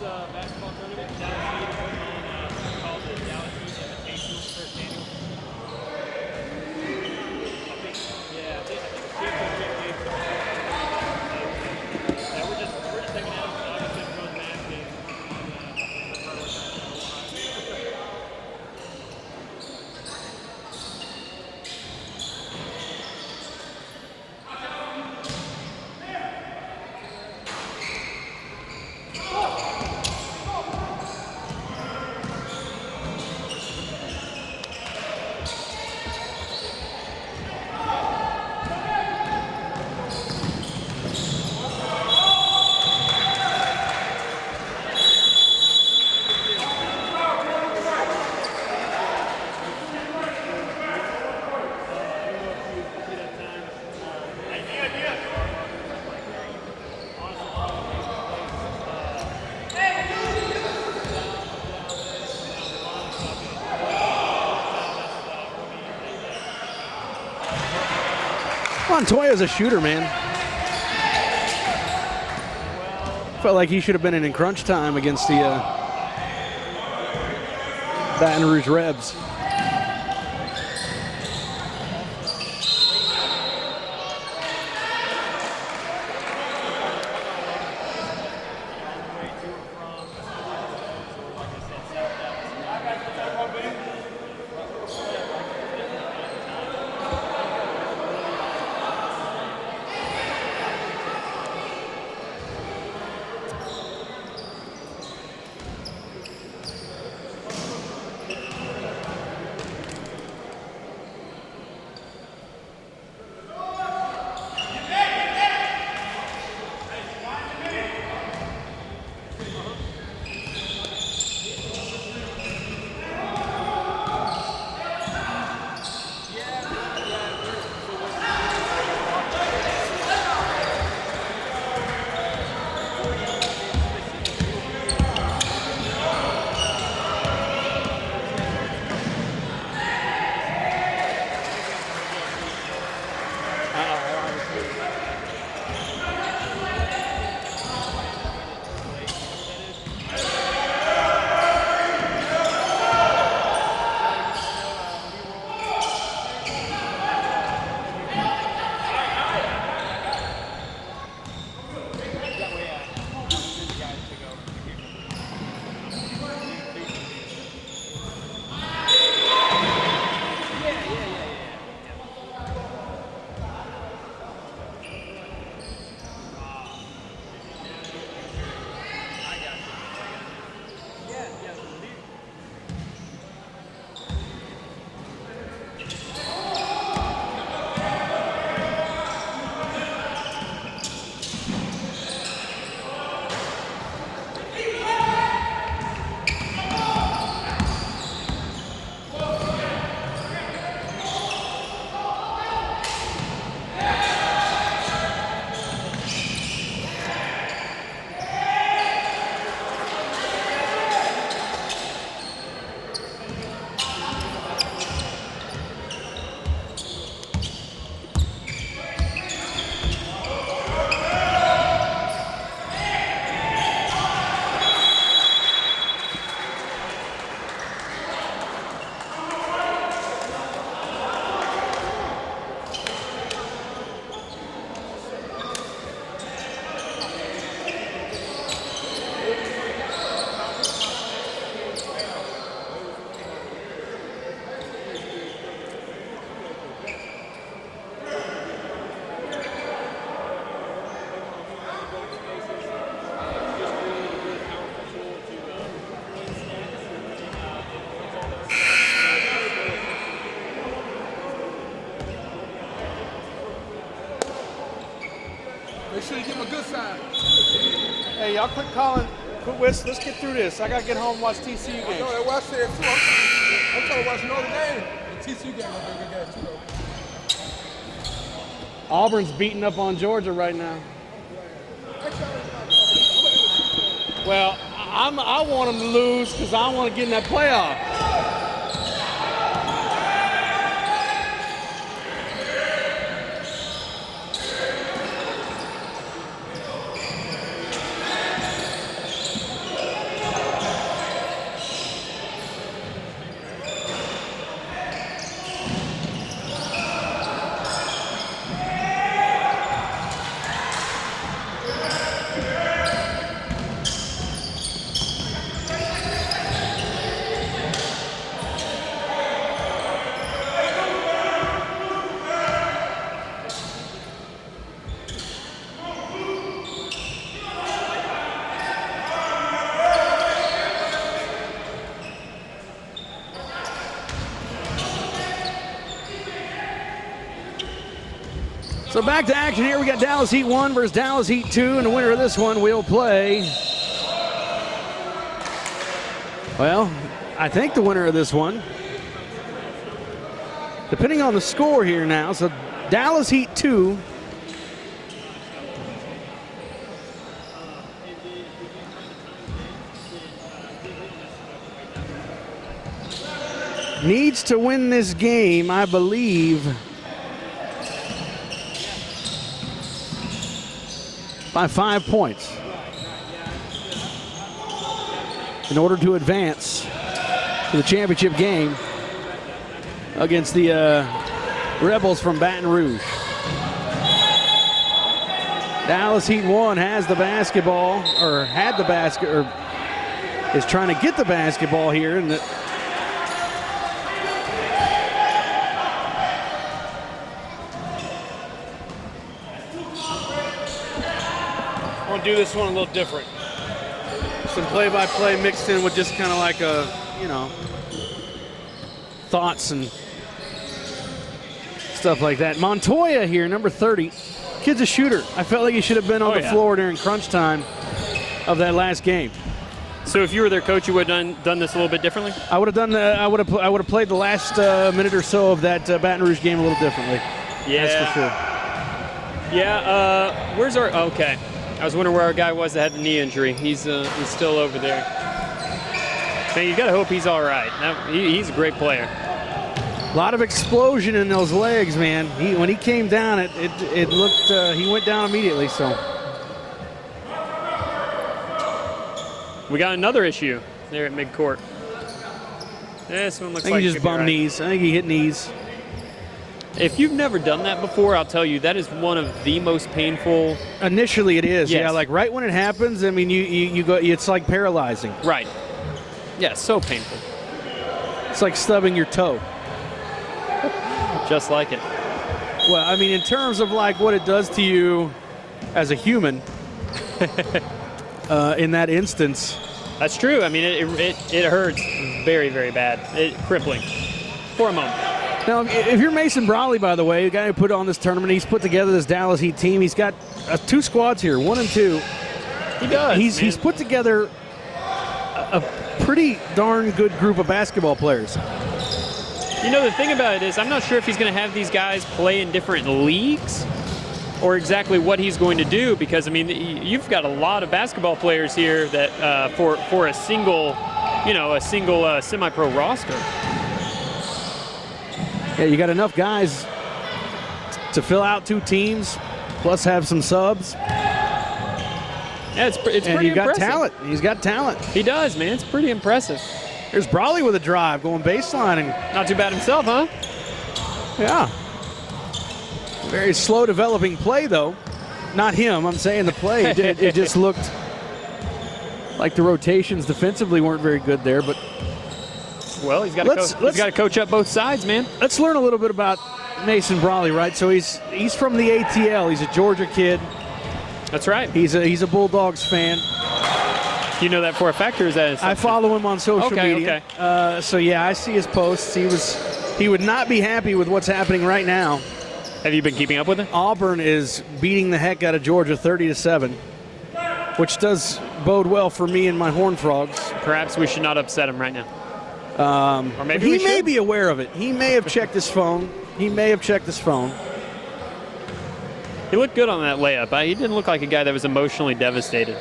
basketball tournament, Dallas Heat, called the Dallas Heat Invitational first annual. I think it's championship game. Yeah, we're just taking out obviously the road match game on the priority. Montoya's a shooter, man. Felt like he should have been in crunch time against the Baton Rouge Rebs. Make sure you give him a good sign. Hey, y'all quit calling. Let's get through this. I got to get home and watch TCU games. No, that's what I said too. I'm trying to watch Notre Dame. The TCU game will be a good game too, though. Auburn's beating up on Georgia right now. Well, I want them to lose because I want to get in that playoff. So back to action here. We got Dallas Heat 1 versus Dallas Heat 2, and the winner of this one will play. Well, I think the winner of this one, depending on the score here now, so Dallas Heat 2 needs to win this game, I believe, by 5 points in order to advance to the championship game against the Rebels from Baton Rouge. Dallas Heat 1 has the basketball, or had the basket, or is trying to get the basketball here. And I want to do this one a little different. Some play-by-play mixed in with just kind of like a, thoughts and stuff like that. Montoya here, number 30. Kid's a shooter. I felt like he should have been on the floor during crunch time of that last game. So if you were their coach, you would have done this a little bit differently? I would have done I would have played the last minute or so of that Baton Rouge game a little differently. Yeah. That's for sure. Yeah, where's our, okay. I was wondering where our guy was that had the knee injury. He's still over there. Man, you gotta hope he's all right. He's a great player. A lot of explosion in those legs, man. When he came down, it looked, he went down immediately, so. We got another issue there at midcourt. This one looks like he just bumped knees. I think he hit knees. If you've never done that before, I'll tell you, that is one of the most painful. Initially it is, yes. Yeah, like right when it happens, I mean, you go, it's like paralyzing. Right. Yeah, so painful. It's like stubbing your toe. Just like it. Well, I mean, in terms of like what it does to you as a human in that instance. That's true. I mean, it hurts very, very bad. Crippling for a moment. Now, if you're Mason Brawley, by the way, the guy who put on this tournament, he's put together this Dallas Heat team. He's got 2 squads here, 1 and 2. He does. He's put together a pretty darn good group of basketball players. You know, the thing about it is, I'm not sure if he's going to have these guys play in different leagues or exactly what he's going to do, because, I mean, you've got a lot of basketball players here that for a single semi-pro roster. Yeah, you got enough guys to fill out 2 teams, plus have some subs. Yeah, it's pretty impressive. And you've got talent. He's got talent. He does, man. It's pretty impressive. There's Brawley with a drive, going baseline. Not too bad himself, huh? Yeah. Very slow developing play, though. Not him. I'm saying the play. It just looked like the rotations defensively weren't very good there. But well, he's got to coach up both sides, man. Let's learn a little bit about Mason Brawley, right? So he's from the ATL. He's a Georgia kid. That's right. He's a Bulldogs fan. You know that for a fact, or is that? I follow him on social media. Okay. So yeah, I see his posts. He would not be happy with what's happening right now. Have you been keeping up with it? Auburn is beating the heck out of Georgia 30-7, which does bode well for me and my Horned Frogs. Perhaps we should not upset him right now. Or maybe he may be aware of it. He may have checked his phone. He looked good on that layup. He didn't look like a guy that was emotionally devastated.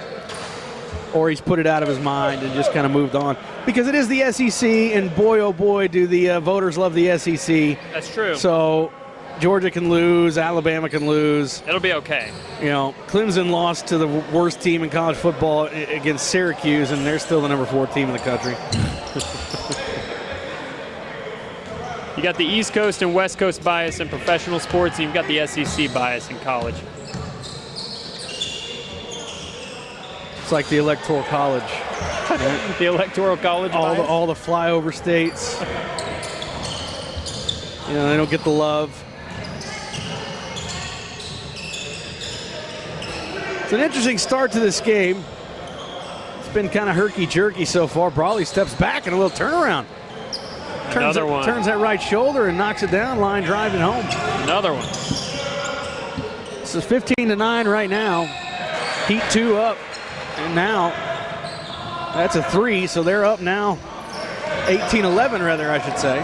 Or he's put it out of his mind and just kind of moved on. Because it is the SEC, and boy, oh boy, do the voters love the SEC. That's true. So Georgia can lose, Alabama can lose. It'll be okay. You know, Clemson lost to the worst team in college football against Syracuse, and they're still the number 4 team in the country. You got the East Coast and West Coast bias in professional sports, and you've got the SEC bias in college. It's like the Electoral College. The Electoral College bias? All the flyover states. You know, they don't get the love. It's an interesting start to this game. It's been kind of herky-jerky so far. Brawley steps back and a little turnaround. Turns that right shoulder and knocks it down, line driving home. Another one. So 15-9 right now. Heat 2 up. And now that's a 3, so they're up now. 18-11 rather, I should say.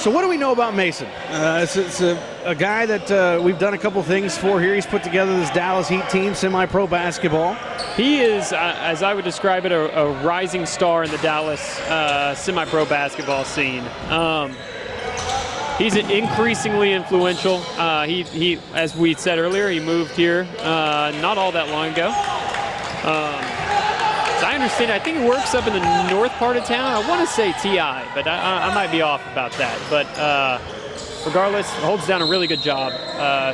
So what do we know about Mason? It's a guy that we've done a couple things for here. He's put together this Dallas Heat team, semi-pro basketball. He is, as I would describe it, a rising star in the Dallas semi-pro basketball scene. He's increasingly influential. He, as we said earlier, he moved here not all that long ago. As I understand, I think he works up in the north part of town. I want to say TI, but I might be off about that. But regardless, holds down a really good job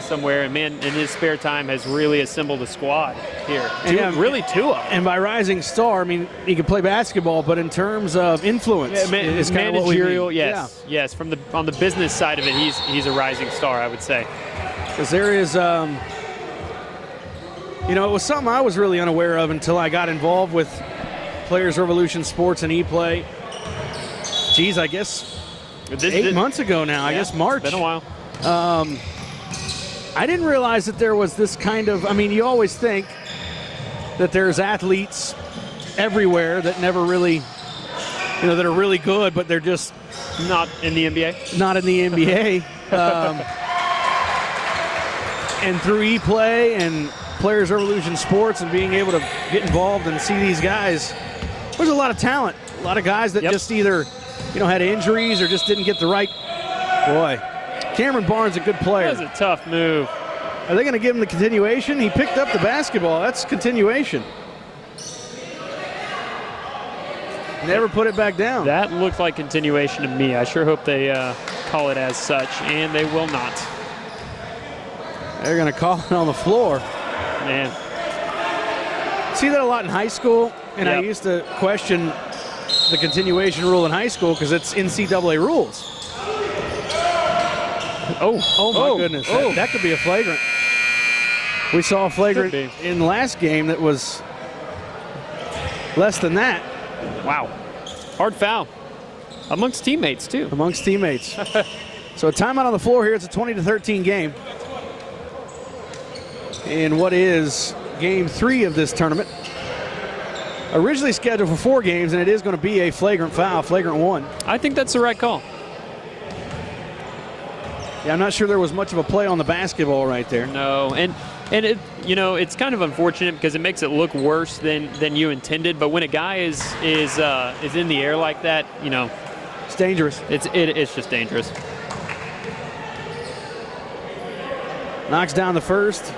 somewhere. And, man, in his spare time has really assembled a squad here. Really two of them. And by rising star, I mean, he can play basketball, but in terms of influence, is kind of what we mean. Yes, yes. On the business side of it, he's a rising star, I would say. Because there is, it was something I was really unaware of until I got involved with Players Revolution Sports and Eplay. Geez, I guess 8 months ago now. I guess March. It's been a while. I didn't realize that there was this kind of, I mean, you always think that there's athletes everywhere that never really, that are really good, but they're just not in the NBA. Not in the NBA. And through Eplay and Players Revolution Sports and being able to get involved and see these guys, there's a lot of talent. A lot of guys that just either, had injuries or just didn't get the right. Boy, Cameron Barnes, a good player. That was a tough move. Are they going to give him the continuation? He picked up the basketball. That's continuation. Never put it back down. That looked like continuation to me. I sure hope they call it as such, and they will not. They're going to call it on the floor. Man. See that a lot in high school, and I used to question the continuation rule in high school because it's NCAA rules. Oh my goodness. That could be a flagrant. We saw a flagrant in the last game that was less than that. Wow. Hard foul. Amongst teammates, too. Amongst teammates. So a timeout on the floor here. It's a 20-13 game. In what is game 3 of this tournament. Originally scheduled for 4 games, and it is going to be a flagrant foul, flagrant 1. I think that's the right call. Yeah, I'm not sure there was much of a play on the basketball right there. No, and it, it's kind of unfortunate because it makes it look worse than you intended. But when a guy is in the air like that, it's dangerous. It's just dangerous. Knocks down the first.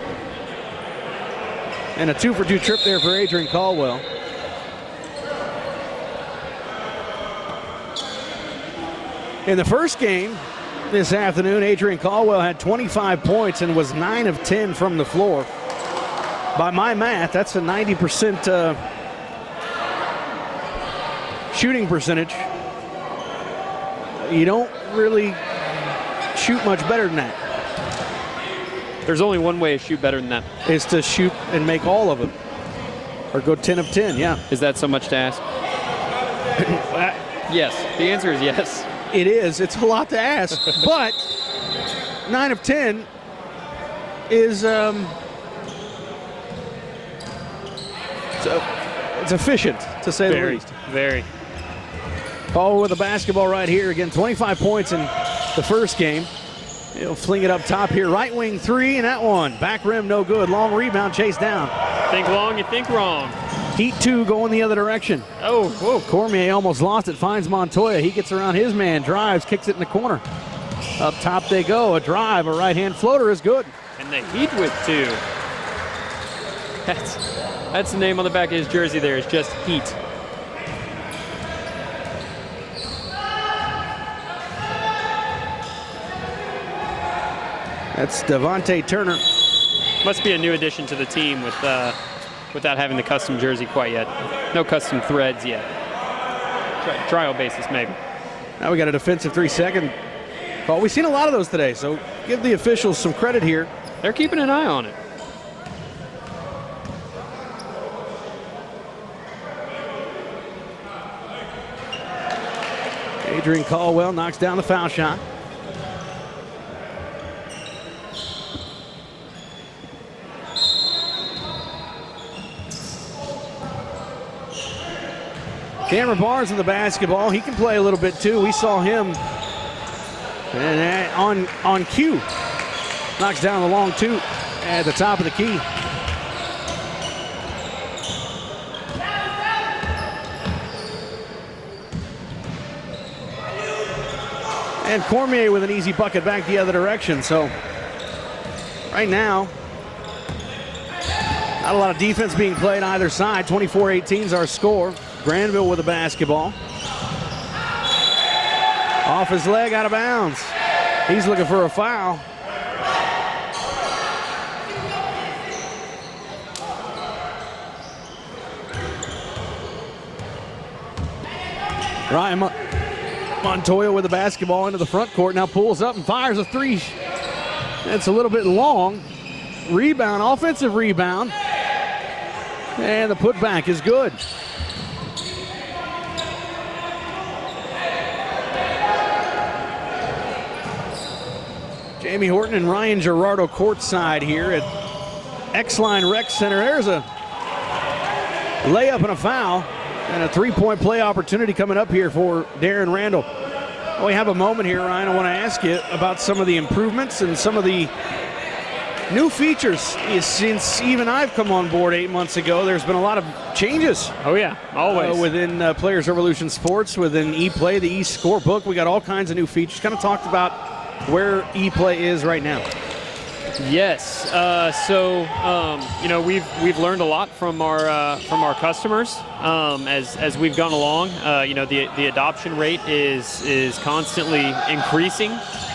And a 2-for-2 trip there for Adrian Caldwell. In the first game this afternoon, Adrian Caldwell had 25 points and was 9 of 10 from the floor. By my math, that's a 90% shooting percentage. You don't really shoot much better than that. There's only one way to shoot better than that. Is to shoot and make all of them. Or go 10 of 10, yeah. Is that so much to ask? Yes. The answer is yes. It is. It's a lot to ask. But 9 of 10 is it's efficient, to say the least. Very. Caldwell with the basketball right here. Again, 25 points in the first game. He'll fling it up top here. Right wing 3, and that one. Back rim, no good. Long rebound, chased down. Think long, you think wrong. Heat 2 going the other direction. Oh, whoa. Cormier almost lost it. Finds Montoya. He gets around his man. Drives, kicks it in the corner. Up top they go. A drive, a right-hand floater is good. And the Heat with 2. That's the name on the back of his jersey there. It's just Heat. That's Devontae Turner. Must be a new addition to the team without having the custom jersey quite yet. No custom threads yet. Trial basis, maybe. Now we got a defensive 3-second call. We've seen a lot of those today, so give the officials some credit here. They're keeping an eye on it. Adrian Caldwell knocks down the foul shot. Cameron Barnes in the basketball. He can play a little bit too. We saw him and on cue. Knocks down the long two at the top of the key. And Cormier with an easy bucket back the other direction. So right now, not a lot of defense being played either side. 24-18 is our score. Granville with the basketball. Off his leg, out of bounds. He's looking for a foul. Ryan Montoya with the basketball into the front court. Now pulls up and fires a three. That's a little bit long. Rebound, offensive rebound. And the putback is good. Jamie Horton and Ryan Gerardo courtside here at X-Line Rec Center. There's a layup and a foul and a three-point play opportunity coming up here for Darren Randall. Well, we have a moment here, Ryan. I want to ask you about some of the improvements and some of the new features. Since even I've come on board 8 months ago, there's been a lot of changes. Oh, yeah, always. Within Players Revolution Sports, within Eplay, the eScorebook. We got all kinds of new features. Kind of talked about where Eplay is right now. Yes. You know, we've learned a lot from our customers as we've gone along. You know, the adoption rate is constantly increasing,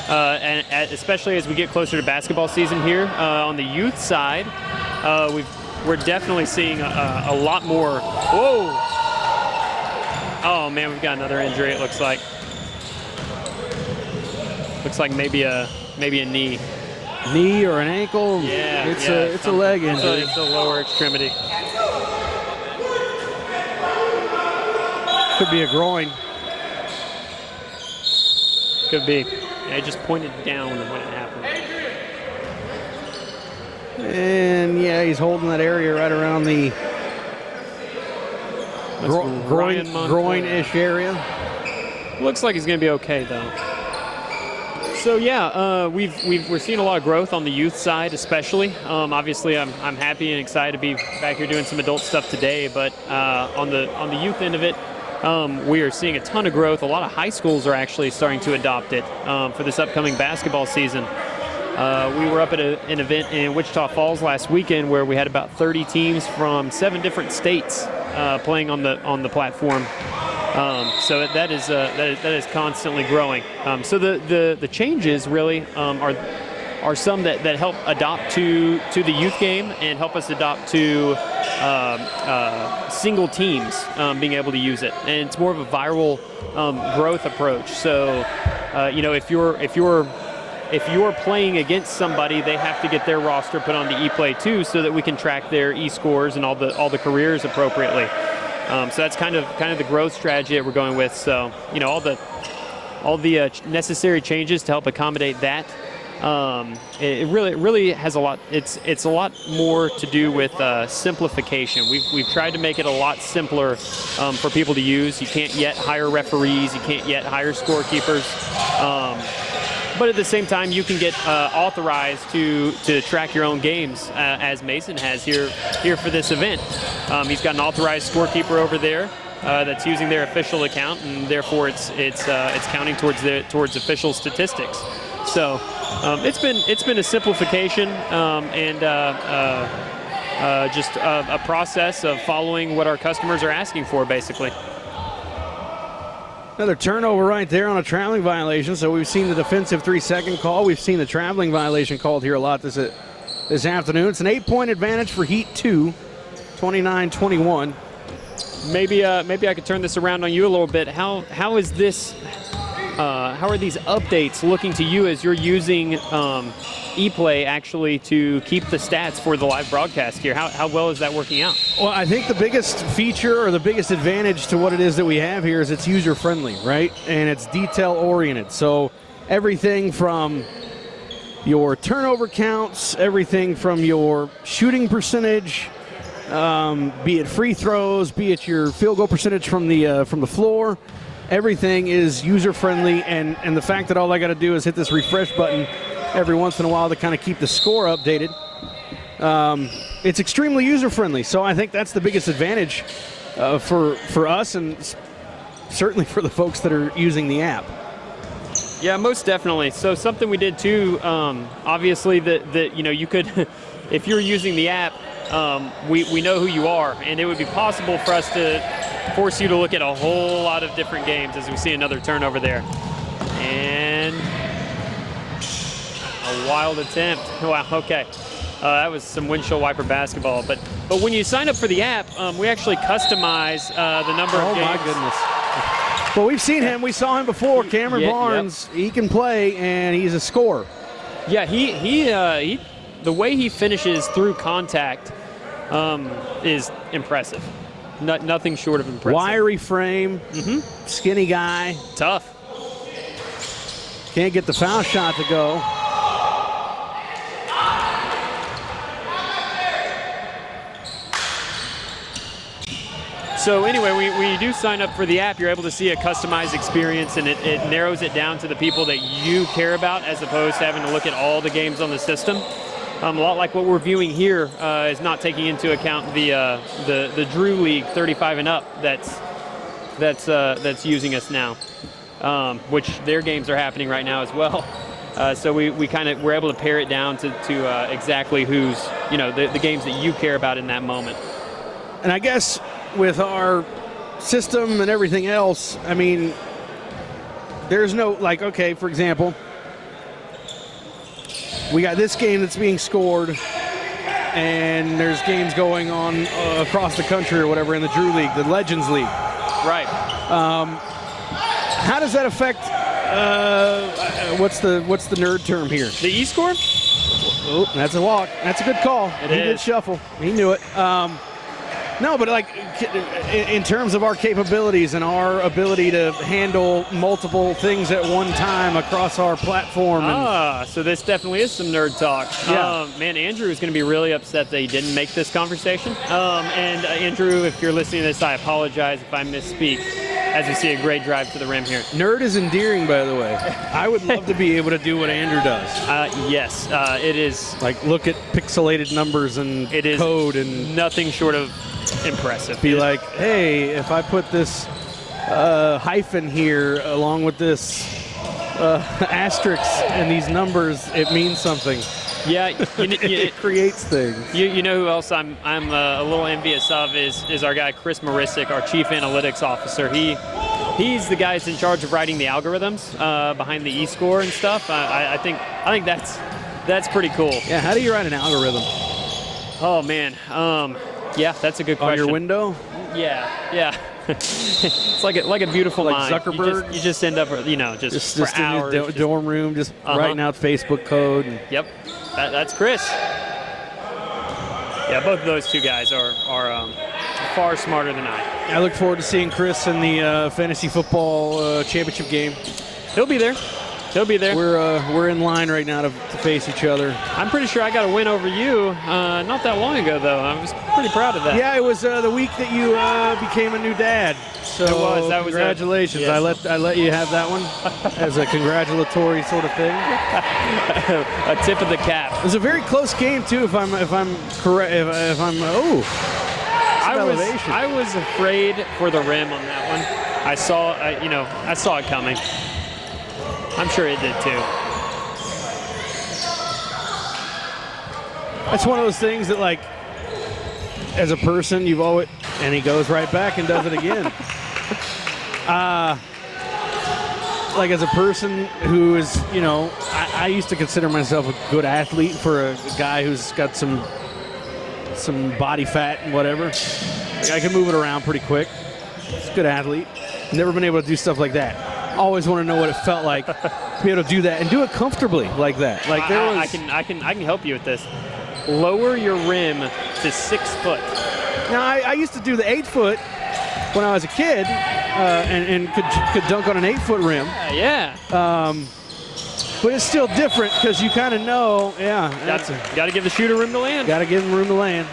and especially as we get closer to basketball season here on the youth side, we're definitely seeing a lot more. Whoa! Oh man, we've got another injury. It looks like. Looks like maybe a knee. Knee or an ankle? Yeah, it's a leg injury. It's a lower extremity. Could be a groin. Could be. Yeah, I just pointed down when it happened. And yeah, he's holding that area right around the groin-ish area. Looks like he's going to be okay though. So yeah, we're seeing a lot of growth on the youth side, especially. Obviously, I'm happy and excited to be back here doing some adult stuff today. But on the youth end of it, we are seeing a ton of growth. A lot of high schools are actually starting to adopt it for this upcoming basketball season. We were up at an event in Wichita Falls last weekend where we had about 30 teams from 7 different states playing on the platform. So that is constantly growing. So the changes really are some that help adopt to the youth game and help us adopt to single teams being able to use it. And it's more of a viral growth approach. So you know, if you're playing against somebody, they have to get their roster put on the ePlay too, so that we can track their e-scores and all the careers appropriately. So that's kind of the growth strategy that we're going with. So you know, all the necessary changes to help accommodate that. It really has a lot. It's a lot more to do with simplification. We've tried to make it a lot simpler for people to use. You can't yet hire referees. You can't yet hire scorekeepers. But at the same time, you can get authorized to track your own games, as Mason has here for this event. He's got an authorized scorekeeper over there that's using their official account, and therefore it's counting towards official statistics. So it's been a simplification and just a process of following what our customers are asking for, basically. Another turnover right there on a traveling violation. So we've seen the defensive 3-second call. We've seen the traveling violation called here a lot this afternoon. It's an 8-point advantage for Heat 2, 29-21. Maybe I could turn this around on you a little bit. How is this updates looking to you as you're using Eplay actually to keep the stats for the live broadcast here? How well is that working out? Well, I think the biggest feature or the biggest advantage to what it is that we have here is it's user-friendly, right? And it's detail-oriented. So everything from your turnover counts, everything from your shooting percentage, be it free throws, be it your field goal percentage from the floor, everything is user-friendly, and the fact that all I got to do is hit this refresh button every once in a while to kind of keep the score updated, it's extremely user-friendly. So I think that's the biggest advantage for us, and certainly for the folks that are using the app. Yeah, most definitely. So something we did too, obviously that you could, if you're using the app, we know who you are, and it would be possible for us to force you to look at a whole lot of different games as we see another turnover there. And a wild attempt. Wow, okay. That was some windshield wiper basketball. But when you sign up for the app, we actually customize the number of games. Oh, my goodness. Well, we've seen him. We saw him before. Cameron Barnes, he can play, and he's a scorer. Yeah, he the way he finishes through contact is impressive. Nothing short of impressive. Wiry frame, skinny guy. Tough. Can't get the foul shot to go. So anyway, when you do sign up for the app, you're able to see a customized experience, and it narrows it down to the people that you care about, as opposed to having to look at all the games on the system. A lot like what we're viewing here is not taking into account the Drew League 35 and up that's using us now, which their games are happening right now as well. So we're able to pare it down to exactly who's the games that you care about in that moment. And I guess with our system and everything else, I mean, there's no, like, okay, for example, we got this game that's being scored, and there's games going on across the country or whatever in the Drew League, the Legends League. Right. How does that affect, what's the nerd term here? The E-score? Oh, that's a walk. That's a good call. He did shuffle. He knew it. No, but like in terms of our capabilities and our ability to handle multiple things at one time across our platform. So this definitely is some nerd talk. Yeah. Man, Andrew is going to be really upset that he didn't make this conversation. And Andrew, if you're listening to this, I apologize if I misspeak, as we see a great drive to the rim here. Nerd is endearing, by the way. I would love to be able to do what Andrew does. Yes, it is. Like look at pixelated numbers and code and nothing short of impressive. Be like, hey, if I put this hyphen here along with this asterisk and these numbers, it means something. Yeah, it creates things. You know who else I'm a little envious of is our guy Chris Marisic, our chief analytics officer. He's the guy that's in charge of writing the algorithms behind the e-score and stuff. I think that's pretty cool. Yeah, how do you write an algorithm? Oh man. Yeah, that's a good question. On your window? Yeah. It's like a beautiful like mind. Zuckerberg? You just end up, just for hours. In his dorm room, just writing out Facebook code. Yep, that's Chris. Yeah, both of those two guys are far smarter than I. I look forward to seeing Chris in the fantasy football championship game. He'll be there. We're in line right now to face each other. I'm pretty sure I got a win over you not that long ago, though. I was pretty proud of that. Yeah, it was the week that you became a new dad. So That was congratulations. Yes. I let you have that one as a congratulatory sort of thing. A tip of the cap. It was a very close game too. If I'm correct. I was afraid for the rim on that one. I saw it coming. I'm sure it did too. That's one of those things that, like, as a person, you've always, and he goes right back and does it again. Like, as a person who is, I used to consider myself a good athlete for a guy who's got some body fat and whatever. Like, I can move it around pretty quick. It's a good athlete. Never been able to do stuff like that. always want to know what it felt like to be able to do that and do it comfortably like that. Like there was. I can help you with this. Lower your rim to 6 foot. Now I used to do the 8 foot when I was a kid, and could dunk on an 8 foot rim. Yeah. But it's still different because you kind of know. Yeah. Got to give the shooter room to land. Got to give him room to land.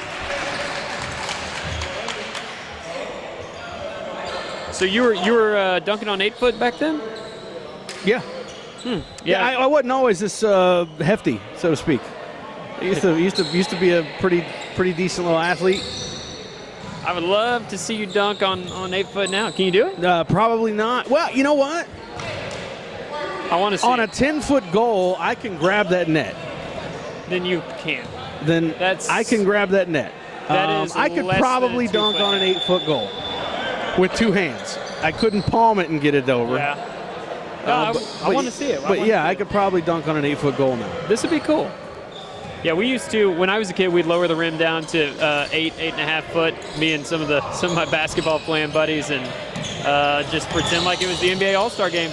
So you were dunking on 8 foot back then? Yeah. Yeah. I wasn't always this hefty, so to speak. I used to be a pretty decent little athlete. I would love to see you dunk on 8 foot now. Can you do it? Probably not. Well, you know what? I want to see on it. A 10-foot goal, I can grab that net. Then you can. Then I can grab that net. That is I could less probably than 2 dunk foot on an net. 8-foot goal with 2 hands. I couldn't palm it and get it over. Yeah. No, I want to see it. But yeah, I could probably dunk on an 8-foot goal now. This would be cool. Yeah, we used to, when I was a kid, we'd lower the rim down to 8.5 foot, me and some of my basketball playing buddies, and just pretend like it was the NBA All-Star game.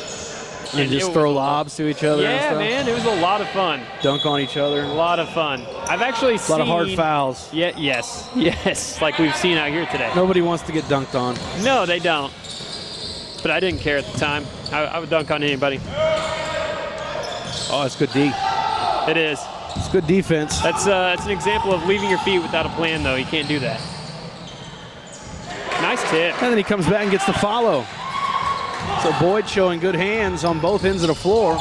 And just throw lobs to each other and Yeah, stuff. man, it was a lot of fun. Dunk on each other. A lot of fun. I've actually seen... A lot of hard fouls. Yeah, yes, like we've seen out here today. Nobody wants to get dunked on. No, they don't. But I didn't care at the time. I would dunk on anybody. Oh, it's good D. It is. It's good defense. That's an example of leaving your feet without a plan, though. You can't do that. Nice tip. And then he comes back and gets the follow. So Boyd showing good hands on both ends of the floor.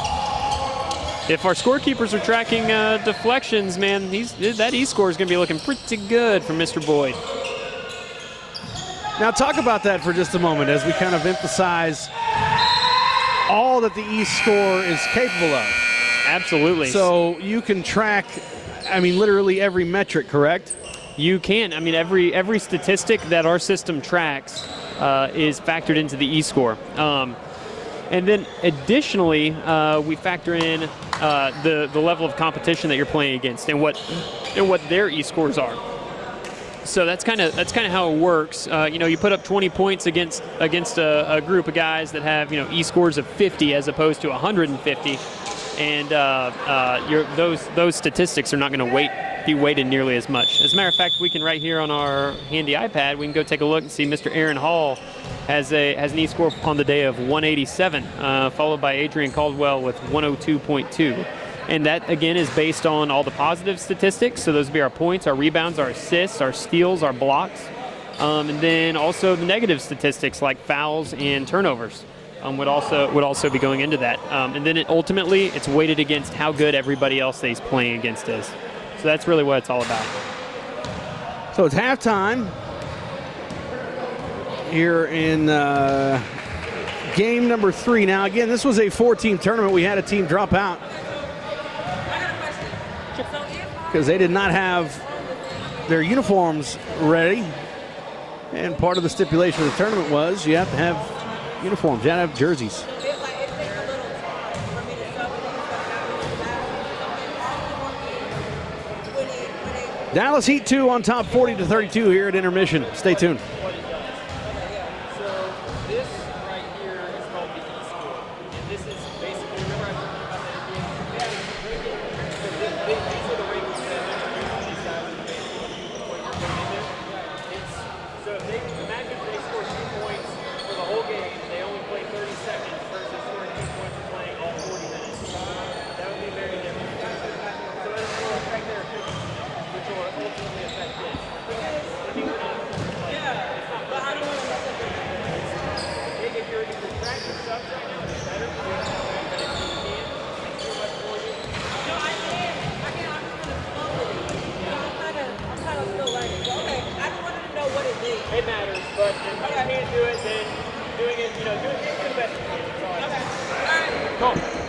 If our scorekeepers are tracking deflections, man, that E-score is going to be looking pretty good for Mr. Boyd. Now talk about that for just a moment as we kind of emphasize all that the E-score is capable of. Absolutely. So you can track, I mean, literally every metric, correct? You can. I mean, every statistic that our system tracks is factored into the E-score. And then additionally, we factor in the level of competition that you're playing against and what their E-scores are. So that's kind of how it works. You put up 20 points against a group of guys that have E-scores of 50 as opposed to 150, and those statistics are not going to be weighted nearly as much. As a matter of fact, we can right here on our handy iPad, we can go take a look and see Mr. Aaron Hall has an E-score on the day of 187, followed by Adrian Caldwell with 102.2. And that, again, is based on all the positive statistics. So those would be our points, our rebounds, our assists, our steals, our blocks. And then also the negative statistics like fouls and turnovers would also be going into that. And then ultimately, it's weighted against how good everybody else that he's playing against is. So that's really what it's all about. So it's halftime here in game number 3. Now, again, this was a 4-team tournament. We had a team drop out because they did not have their uniforms ready. And part of the stipulation of the tournament was you have to have uniforms. You have to have jerseys. Dallas Heat 2 on top 40-32 here at intermission. Stay tuned. It matters, but if you can't do it, then doing it the best you can. That's all I can. Cool.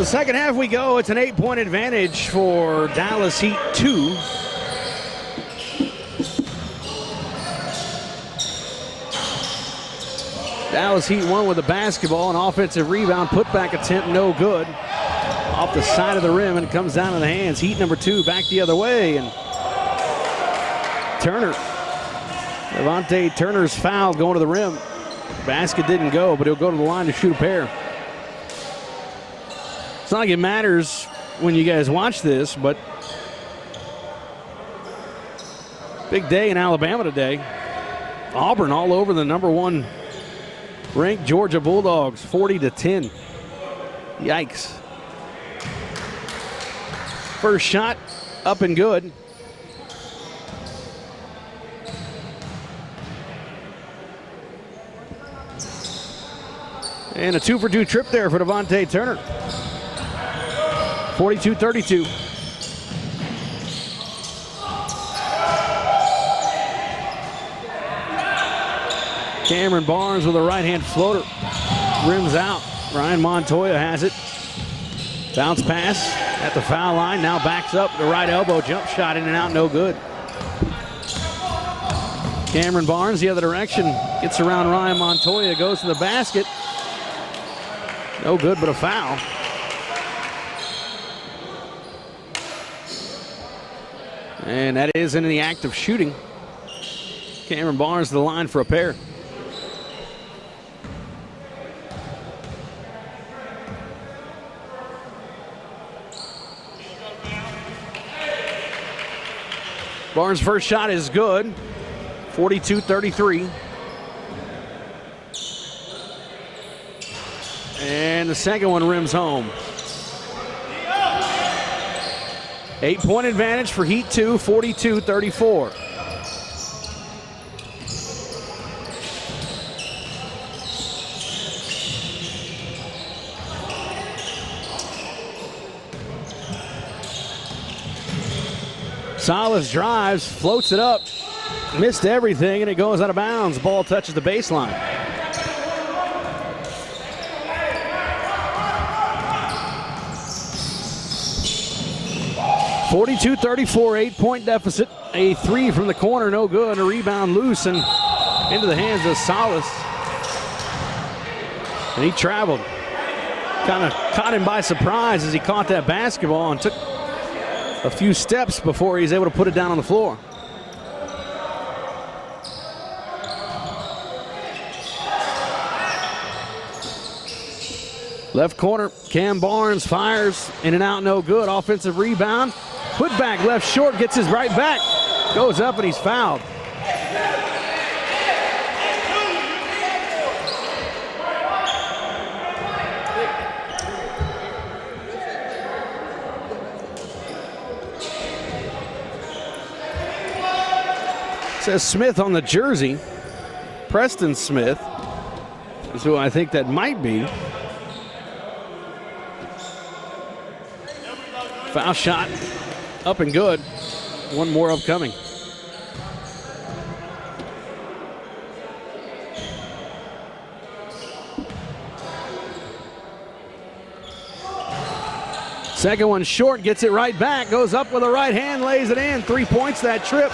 the second half we go. It's an 8-point advantage for Dallas Heat 2. Dallas Heat 1 with the basketball. An offensive rebound, putback attempt, no good. Off the side of the rim, and it comes down to the hands. Heat number 2 back the other way, and Turner. Levante Turner's fouled going to the rim. Basket didn't go, but he'll go to the line to shoot a pair. It's not like it matters when you guys watch this, but big day in Alabama today. Auburn all over the number 1 ranked Georgia Bulldogs, 40-10. Yikes. First shot up and good. And a 2-for-2 trip there for Levante Turner. 42-32. Cameron Barnes with a right-hand floater. Rims out. Ryan Montoya has it. Bounce pass at the foul line. Now backs up. The right elbow jump shot in and out. No good. Cameron Barnes the other direction. Gets around Ryan Montoya. Goes to the basket. No good, but a foul. And that is in the act of shooting. Cameron Barnes to the line for a pair. Barnes' first shot is good. 42-33. And the second one rims home. 8-point advantage for Heat 2, 42-34. Salas drives, floats it up, missed everything, and it goes out of bounds. Ball touches the baseline. (42-34), 8-point deficit. A 3 from the corner, no good. A rebound loose and into the hands of Salas. And he traveled. Kind of caught him by surprise as he caught that basketball and took a few steps before he's able to put it down on the floor. Left corner, Cam Barnes fires, in and out, no good. Offensive rebound, put back left short, gets his right back, goes up and he's fouled. Says Smith on the jersey. Preston Smith is who I think that might be. Foul shot up and good. One more upcoming. Second one short, gets it right back, goes up with a right hand, lays it in. 3 points that trip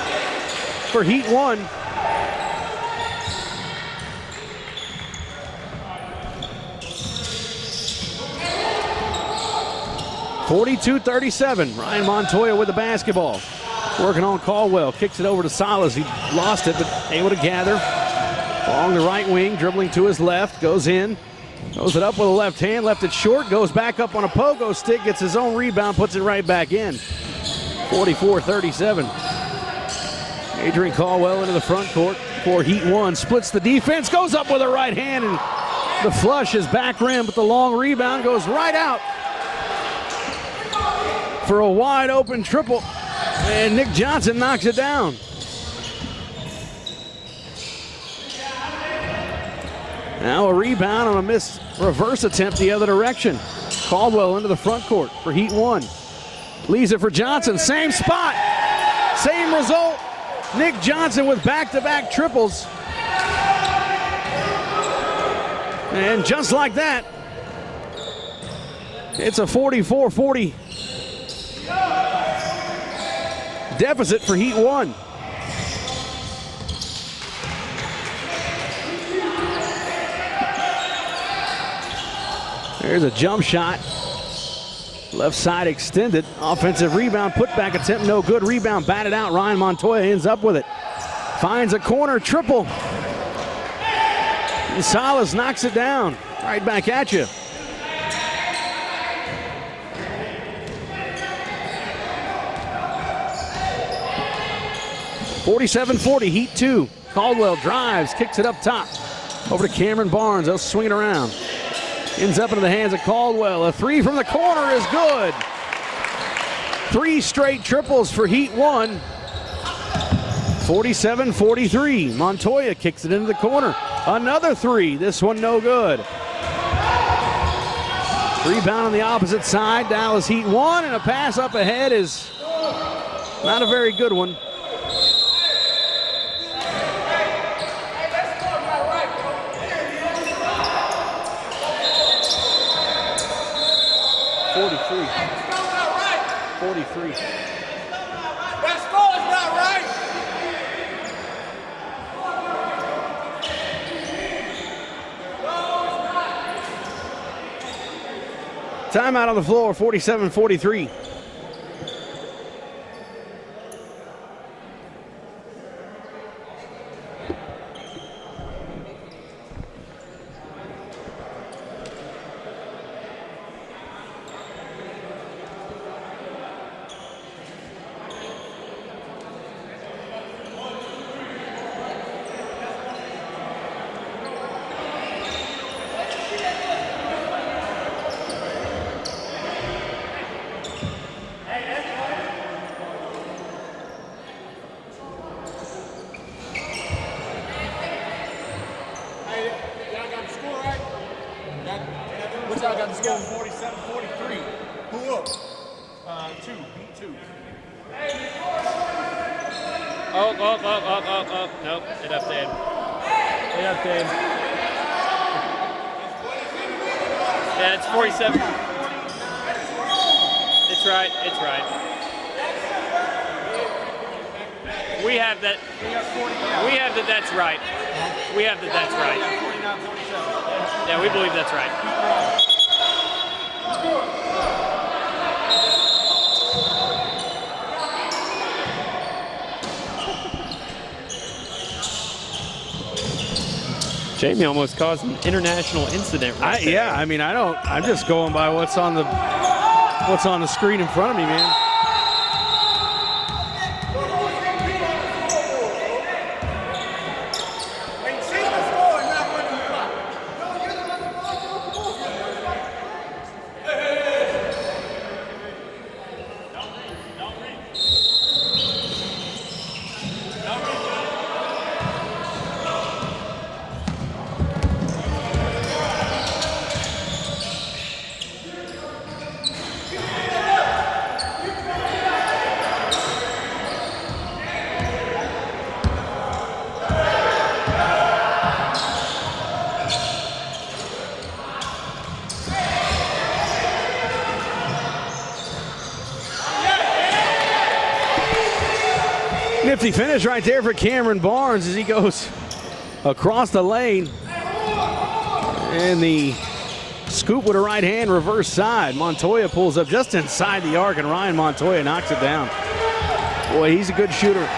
for Heat 1. (42-37). Ryan Montoya with the basketball. Working on Caldwell. Kicks it over to Salas. He lost it, but able to gather. Along the right wing, dribbling to his left. Goes in. Throws it up with a left hand. Left it short. Goes back up on a pogo stick. Gets his own rebound. Puts it right back in. 44-37. Adrian Caldwell into the front court for Heat 1. Splits the defense. Goes up with a right hand. And the flush is back rim, but the long rebound goes right out for a wide open triple, and Nick Johnson knocks it down. Now a rebound on a missed reverse attempt the other direction. Caldwell into the front court for Heat 1. Leaves it for Johnson, same spot, same result. Nick Johnson with back-to-back triples. And just like that, It's a 44-40 deficit for Heat 1. There's a jump shot. Left side extended. Offensive rebound. Putback attempt. No good. Rebound batted out. Ryan Montoya ends up with it. Finds a corner triple. And Salas knocks it down. Right back at you. (47-40) Heat 2. Caldwell drives, kicks it up top. Over to Cameron Barnes. They'll swing it around. Ends up into the hands of Caldwell. A three from the corner is good. 3 straight triples for Heat 1. 47-43. Montoya kicks it into the corner. Another 3. This one no good. Rebound on the opposite side. Dallas Heat 1, and a pass up ahead is not a very good one. That score is not right. Timeout on the floor, 47-43. What y'all got the score? 47-43. Who up? 2. Heat 2. Oh. Nope, it updated. It updated. Yeah, it's 47. It's right. We have that. We have that that's right. We have that that's right. Yeah, we believe that's right. Jamie almost caused an international incident. Right there. Yeah, I mean, I'm just going by what's on the screen in front of me, man. Nifty finish right there for Cameron Barnes as he goes across the lane. And the scoop with a right hand, reverse side. Montoya pulls up just inside the arc, and Ryan Montoya knocks it down. Boy, he's a good shooter.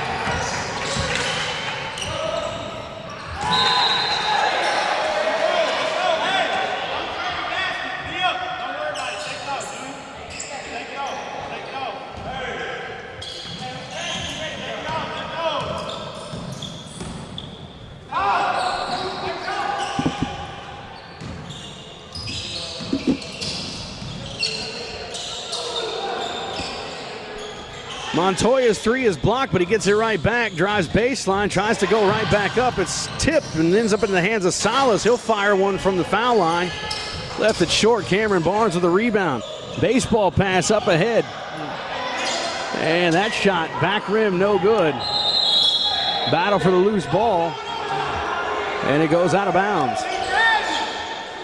Montoya's three is blocked, but he gets it right back. Drives baseline, tries to go right back up. It's tipped and ends up in the hands of Salas. He'll fire one from the foul line. Left it short. Cameron Barnes with a rebound. Baseball pass up ahead. And that shot, back rim, no good. Battle for the loose ball. And it goes out of bounds.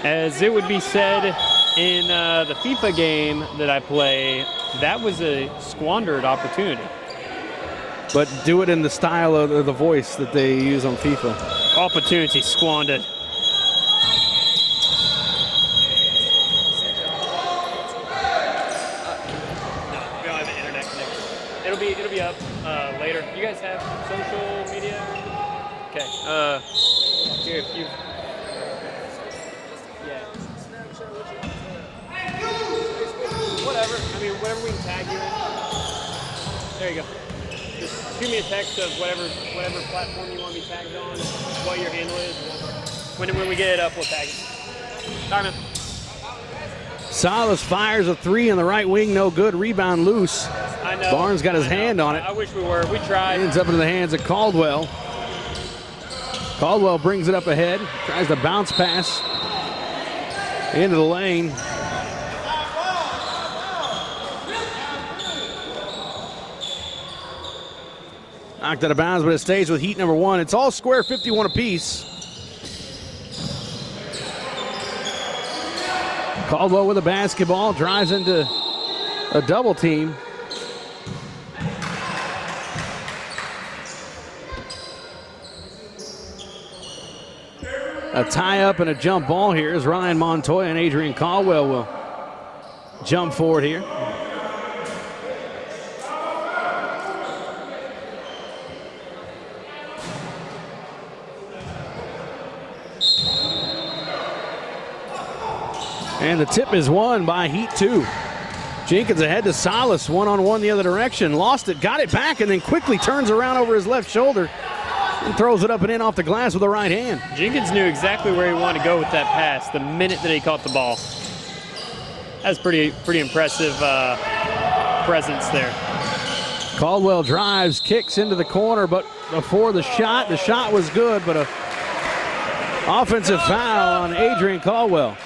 As it would be said In the FIFA game that I play, that was a squandered opportunity. But do it in the style of the voice that they use on FIFA. Opportunity squandered. No, we don't have the internet connection. It'll be up later. You guys have social media? Okay. Here, if you. Yeah. Whatever. I mean, whatever we can tag you in. There you go. Just shoot me a text of whatever platform you want to be tagged on, what your handle is. When we get it up, we'll tag it. Sorry, man. Salas fires a three in the right wing, no good. Rebound loose. I know. Barnes got his hand on it. I wish we were. We tried. Ends up into the hands of Caldwell. Caldwell brings it up ahead. Tries to bounce pass into the lane. Knocked out of bounds, but it stays with Heat number one. It's all square, 51 apiece. Caldwell with a basketball, drives into a double team. A tie-up and a jump ball here as Ryan Montoya and Adrian Caldwell will jump forward here. And the tip is won by Heat 2. Jenkins ahead to Salas, one-on-one the other direction. Lost it, got it back, and then quickly turns around over his left shoulder and throws it up and in off the glass with the right hand. Jenkins knew exactly where he wanted to go with that pass the minute that he caught the ball. That's pretty impressive presence there. Caldwell drives, kicks into the corner, but before the shot was good, but a offensive foul on Adrian Caldwell.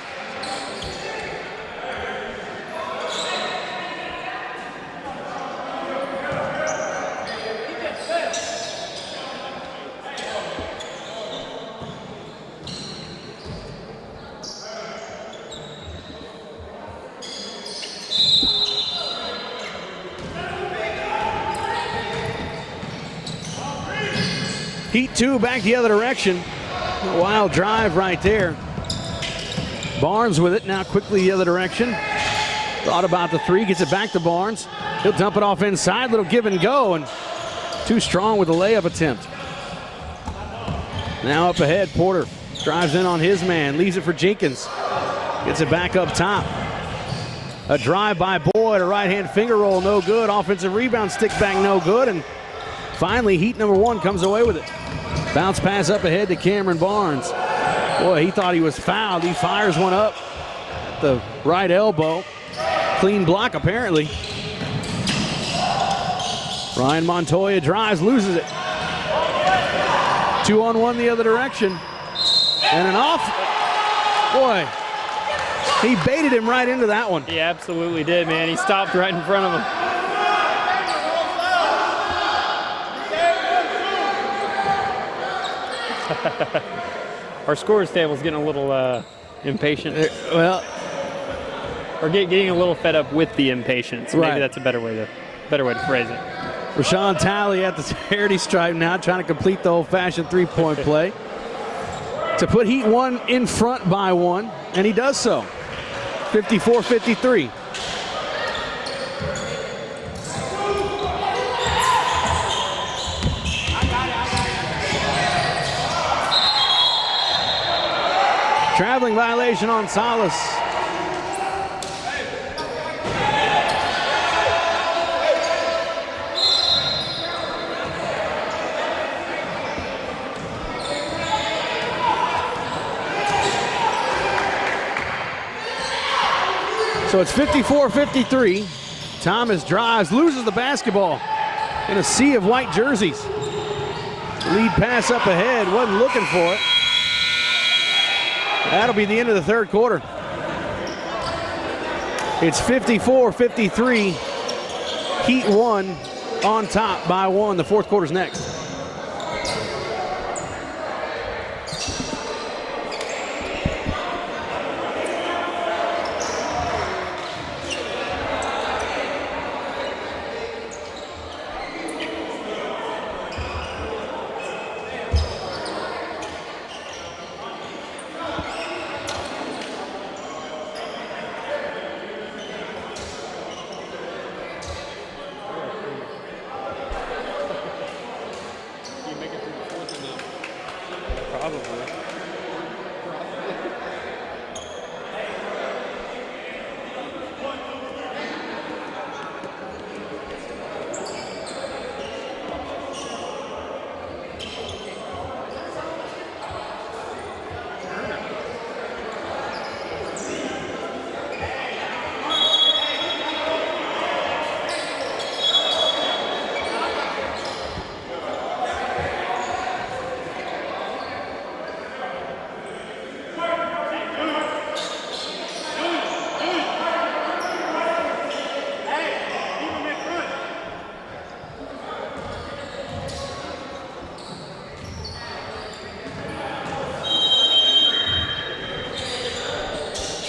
Heat 2 back the other direction. A wild drive right there. Barnes with it now quickly the other direction. Thought about the three, gets it back to Barnes. He'll dump it off inside, little give and go, and too strong with the layup attempt. Now up ahead, Porter drives in on his man, leaves it for Jenkins. Gets it back up top. A drive by Boyd, a right-hand finger roll, no good. Offensive rebound, stick back, no good, and finally, Heat number one comes away with it. Bounce pass up ahead to Cameron Barnes. Boy, he thought he was fouled. He fires one up at the right elbow. Clean block, apparently. Ryan Montoya drives, loses it. 2-on-1 the other direction. And an off. Boy, he baited him right into that one. He absolutely did, man. He stopped right in front of him. Our scores table is getting a little impatient. Well, or getting a little fed up with the impatience. Maybe right. that's a better way to phrase it. Rashawn Talley at the charity stripe now, trying to complete the old-fashioned three-point play to put Heat 1 in front by one, and he does so. 54-53. Traveling violation on Salas. So it's 54-53. Thomas drives, loses the basketball in a sea of white jerseys. Lead pass up ahead, wasn't looking for it. That'll be the end of the third quarter. It's 54-53. Heat 1 on top by one. The fourth quarter's next. Probably.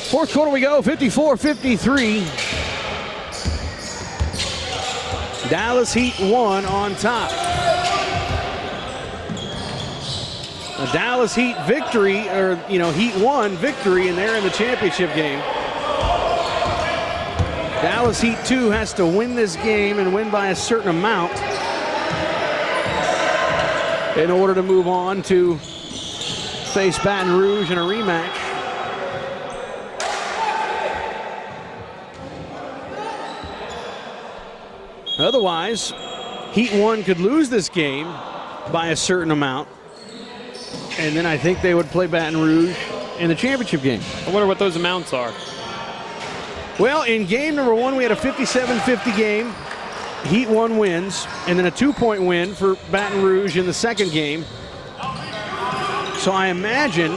Fourth quarter we go, 54-53. Dallas Heat 1 on top. A Dallas Heat victory, or Heat 1 victory, and they're in the championship game. Dallas Heat 2 has to win this game and win by a certain amount in order to move on to face Baton Rouge in a rematch. Otherwise, Heat 1 could lose this game by a certain amount, and then I think they would play Baton Rouge in the championship game. I wonder what those amounts are. Well, in game number 1, we had a 57-50 game. Heat 1 wins, and then a 2-point win for Baton Rouge in the second game. So I imagine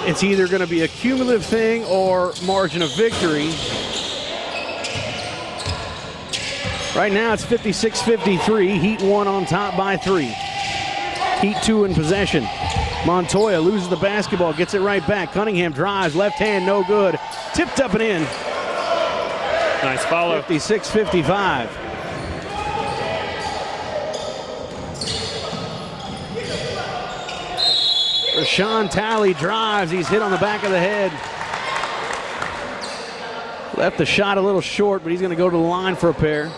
it's either going to be a cumulative thing or margin of victory. Right now it's 56-53. Heat 1 on top by 3. Heat 2 in possession. Montoya loses the basketball, gets it right back. Cunningham drives, left hand, no good. Tipped up and in. Nice follow. 56-55. Rashawn Talley drives. He's hit on the back of the head. Left the shot a little short, but he's going to go to the line for a pair.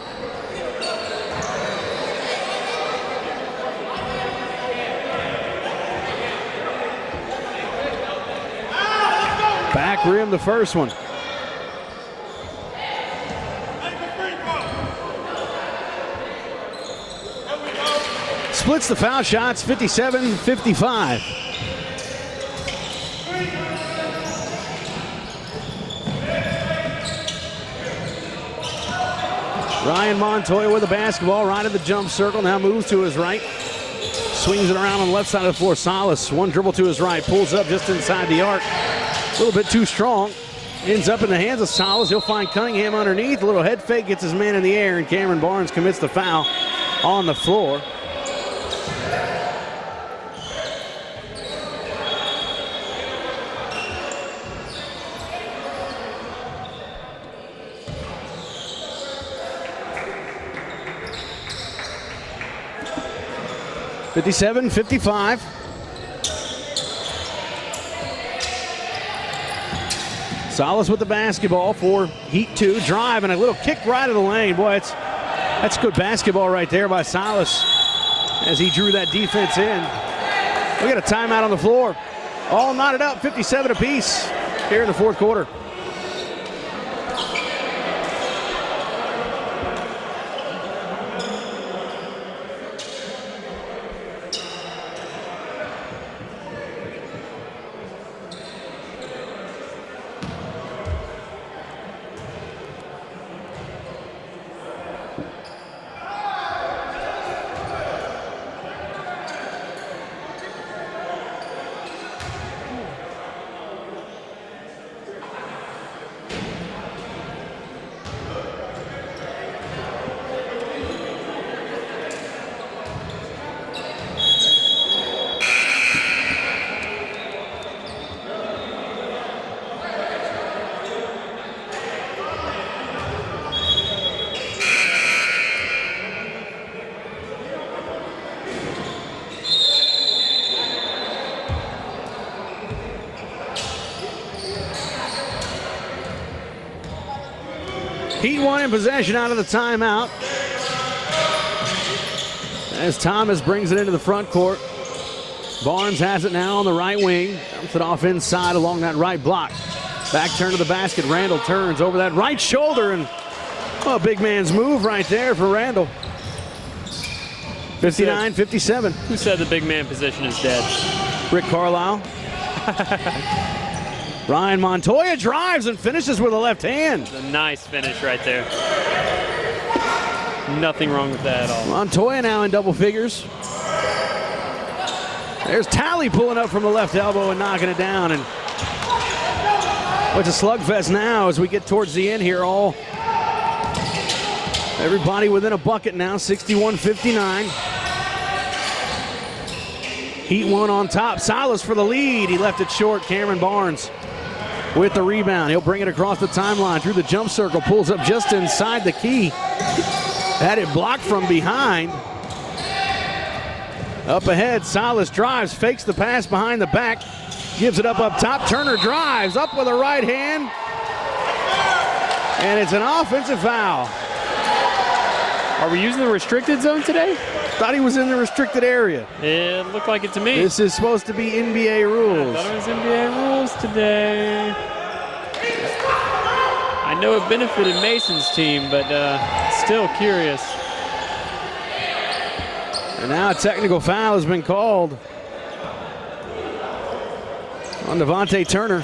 Back rim, the first one. Splits the foul shots, 57-55. Ryan Montoya with the basketball, right at the jump circle, now moves to his right. Swings it around on the left side of the floor. Salas, one dribble to his right, pulls up just inside the arc. A little bit too strong. Ends up in the hands of Salas. He'll find Cunningham underneath. A little head fake, gets his man in the air, and Cameron Barnes commits the foul on the floor. (57-55). Salas with the basketball for Heat 2. Drive and a little kick right of the lane. Boy, that's good basketball right there by Salas as he drew that defense in. We got a timeout on the floor. All knotted up, 57 apiece here in the fourth quarter. Heat 1 in possession out of the timeout as Thomas brings it into the front court. Barnes has it now on the right wing. Dumps it off inside along that right block. Back turn to the basket. Randall turns over that right shoulder, and a big man's move right there for Randall. 59-57. Who said the big man position is dead? Rick Carlisle. Ryan Montoya drives and finishes with a left hand. A nice finish right there. Nothing wrong with that at all. Montoya now in double figures. There's Talley pulling up from the left elbow and knocking it down. And it's a slugfest now as we get towards the end here. Everybody within a bucket now, 61-59. Heat one on top. Salas for the lead. He left it short. Cameron Barnes with the rebound. He'll bring it across the timeline through the jump circle. Pulls up just inside the key. Had it blocked from behind. Up ahead, Salas drives, fakes the pass behind the back. Gives it up top. Turner drives up with a right hand. And it's an offensive foul. Are we using the restricted zone today? Thought he was in the restricted area. It looked like it to me. This is supposed to be NBA rules. I thought it was NBA rules today. I know it benefited Mason's team, but still curious. And now a technical foul has been called on Devontae Turner.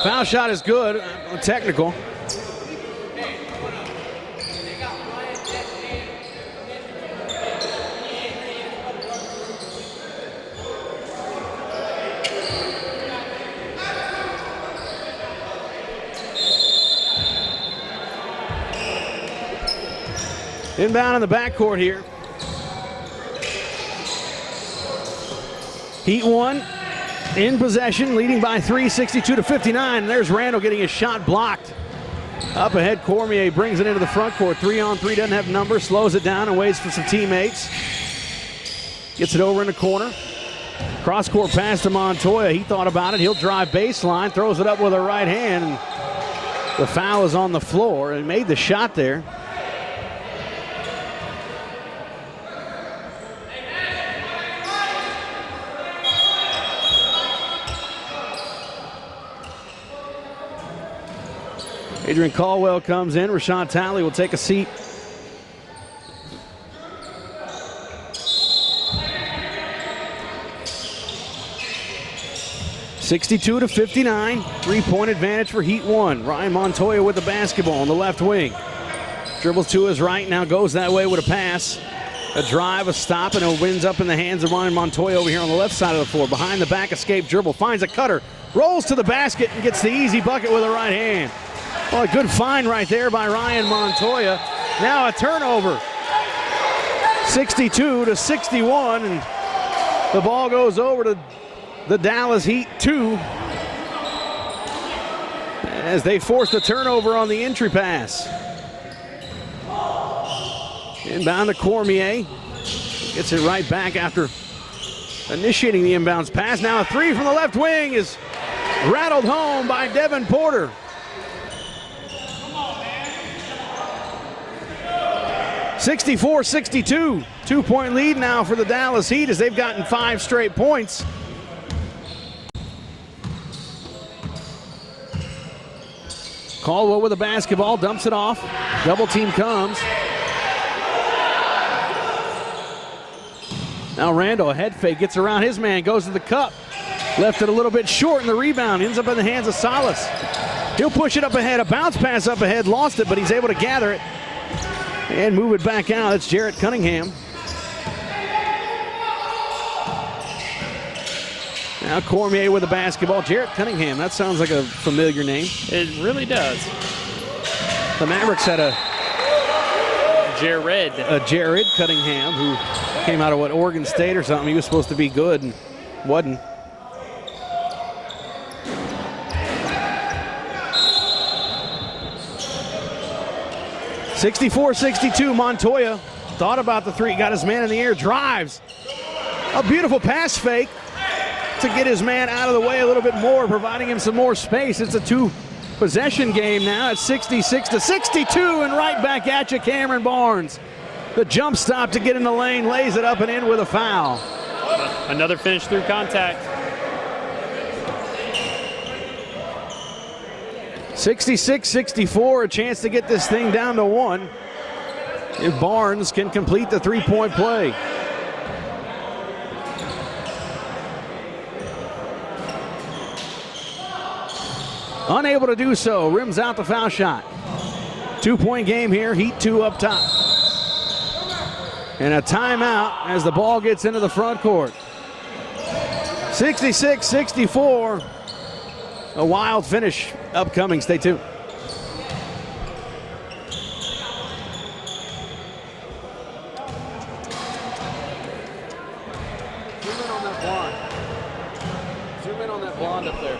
Foul shot is good, technical. Inbound in the backcourt here. Heat one in possession, leading by 3, 62-59. There's Randall getting his shot blocked. Up ahead, Cormier brings it into the front court. 3-on-3, doesn't have numbers, slows it down and waits for some teammates. Gets it over in the corner. Cross-court pass to Montoya. He thought about it. He'll drive baseline, throws it up with a right hand. And the foul is on the floor. He made the shot there. Adrian Caldwell comes in. Rashawn Talley will take a seat. (62-59). 3-point advantage for Heat one. Ryan Montoya with the basketball on the left wing. Dribbles to his right, now goes that way with a pass. A drive, a stop, and it wins up in the hands of Ryan Montoya over here on the left side of the floor. Behind the back, escape dribble, finds a cutter, rolls to the basket, and gets the easy bucket with a right hand. Well, a good find right there by Ryan Montoya. Now a turnover. 62-61, and the ball goes over to the Dallas Heat 2 as they force the turnover on the entry pass. Inbound to Cormier. Gets it right back after initiating the inbounds pass. Now a three from the left wing is rattled home by Devin Porter. 64-62. 2-point lead now for the Dallas Heat as they've gotten 5 straight points. Caldwell with the basketball, dumps it off. Double team comes. Now Randall, a head fake, gets around his man, goes to the cup. Left it a little bit short, and the rebound ends up in the hands of Salas. He'll push it up ahead, a bounce pass up ahead, lost it, but he's able to gather it and move it back out. It's Jarrett Cunningham. Now Cormier with the basketball. Jarrett Cunningham, that sounds like a familiar name. It really does. The Mavericks had a Jared Cunningham who came out of Oregon State or something. He was supposed to be good and wasn't. (64-62). Montoya thought about the three, got his man in the air, drives, A beautiful pass fake to get his man out of the way a little bit more, providing him some more space. It's a two-possession game now. It's 66-62, and right back at you, Cameron Barnes. The jump stop to get in the lane, lays it up and in with a foul. Another finish through contact. 66-64, a chance to get this thing down to one if Barnes can complete the three-point play. Unable to do so, rims out the foul shot. 2-point game here, Heat 2 up top. And a timeout as the ball gets into the front court. 66-64. A wild finish upcoming. Stay tuned. Zoom in on that blonde. Zoom in on that blonde up there.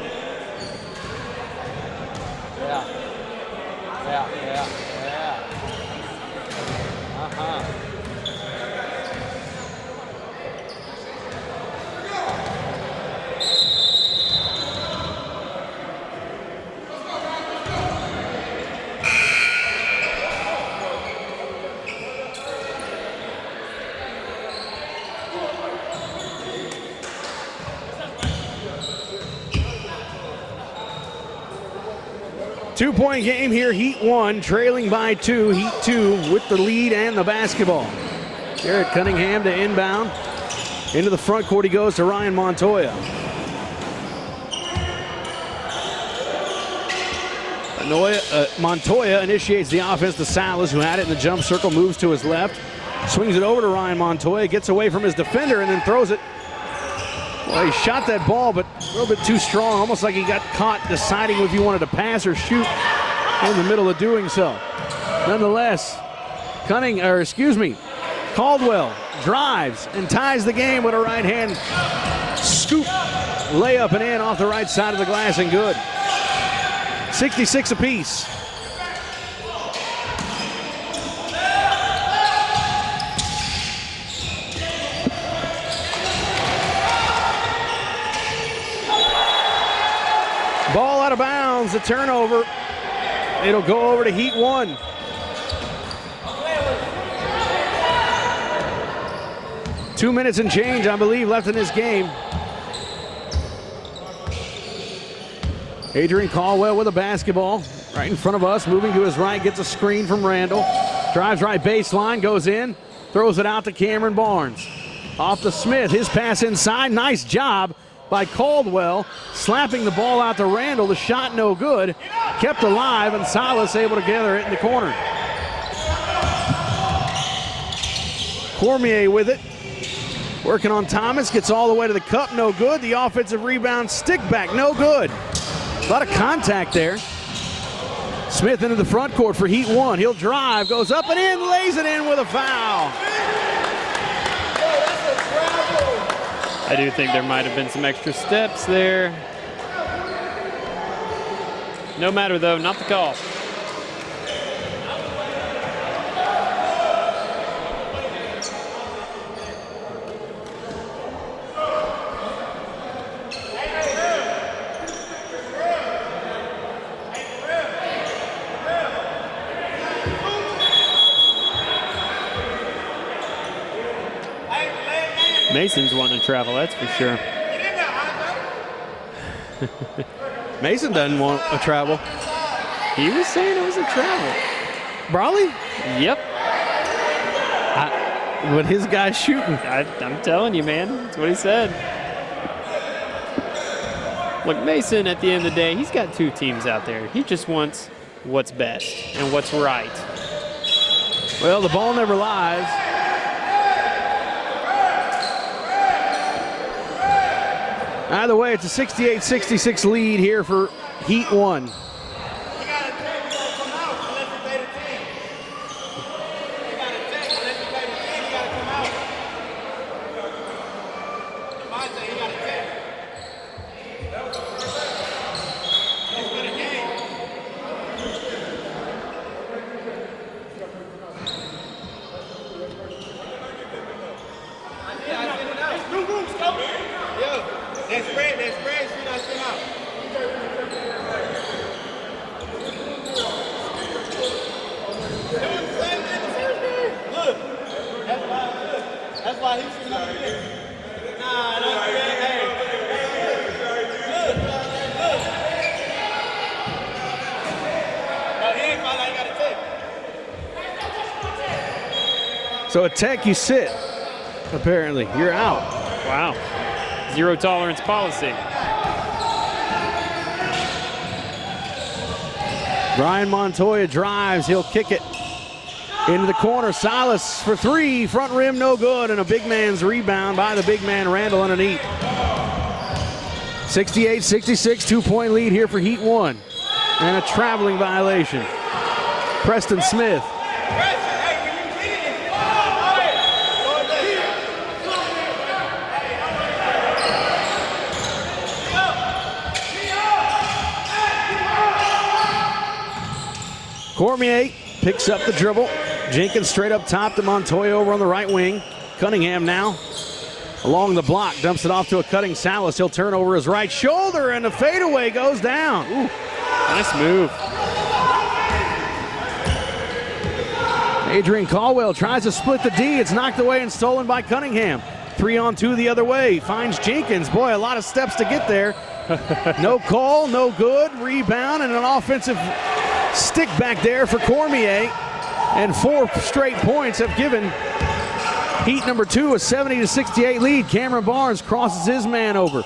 Yeah. Yeah. Uh-huh. 2-point game here, Heat 1, trailing by 2. Heat 2 with the lead and the basketball. Garrett Cunningham to inbound. Into the front court he goes to Ryan Montoya. Montoya initiates the offense to Salas, who had it in the jump circle, moves to his left. Swings it over to Ryan Montoya, gets away from his defender, and then throws it. Well, he shot that ball, but a little bit too strong, almost like he got caught deciding if he wanted to pass or shoot in the middle of doing so. Nonetheless, Caldwell drives and ties the game with a right hand scoop. Layup and in off the right side of the glass and good. 66 apiece. Ball out of bounds, a turnover. It'll go over to Heat 1. Two minutes and change, I believe, left in this game. Adrian Caldwell with a basketball right in front of us, moving to his right, gets a screen from Randall. Drives right baseline, goes in, throws it out to Cameron Barnes. Off to Smith, his pass inside, nice job by Caldwell, slapping the ball out to Randall. The shot no good, kept alive, and Salas able to gather it in the corner. Cormier with it, working on Thomas, gets all the way to the cup, no good. The offensive rebound, stick back, no good. A lot of contact there. Smith into the front court for Heat 1. He'll drive, goes up and in, lays it in with a foul. I do think there might have been some extra steps there. No matter though, not the call. Mason's wanting to travel, that's for sure. Mason doesn't want a travel. He was saying it was a travel. Brawley? Yep. But his guy's shooting. I'm telling you, man. That's what he said. Look, Mason, at the end of the day, he's got two teams out there. He just wants what's best and what's right. Well, the ball never lies. Either way, it's a 68-66 lead here for Heat 1. That spread, shoot out, shoot out. Look, that's why he's shooting out here. Nah, no, hey. Look. No, he ain't foul, I ain't got to take. So at Tech, you sit. Apparently, you're out. Wow. Zero tolerance policy. Brian Montoya drives. He'll kick it into the corner. Silas for three. Front rim, no good. And a big man's rebound by the big man, Randall, underneath. 68-66, 2-point lead here for Heat 1. And a traveling violation. Preston Smith. Cormier picks up the dribble. Jenkins straight up top to Montoya over on the right wing. Cunningham now along the block. Dumps it off to a cutting Salas. He'll turn over his right shoulder and the fadeaway goes down. Ooh, nice move. Adrian Caldwell tries to split the D. It's knocked away and stolen by Cunningham. 3-on-2 the other way. Finds Jenkins. Boy, a lot of steps to get there. No call, no good. Rebound and an offensive stick back there for Cormier. And 4 straight points have given Heat number 2 a 70-68 lead. Cameron Barnes crosses his man over.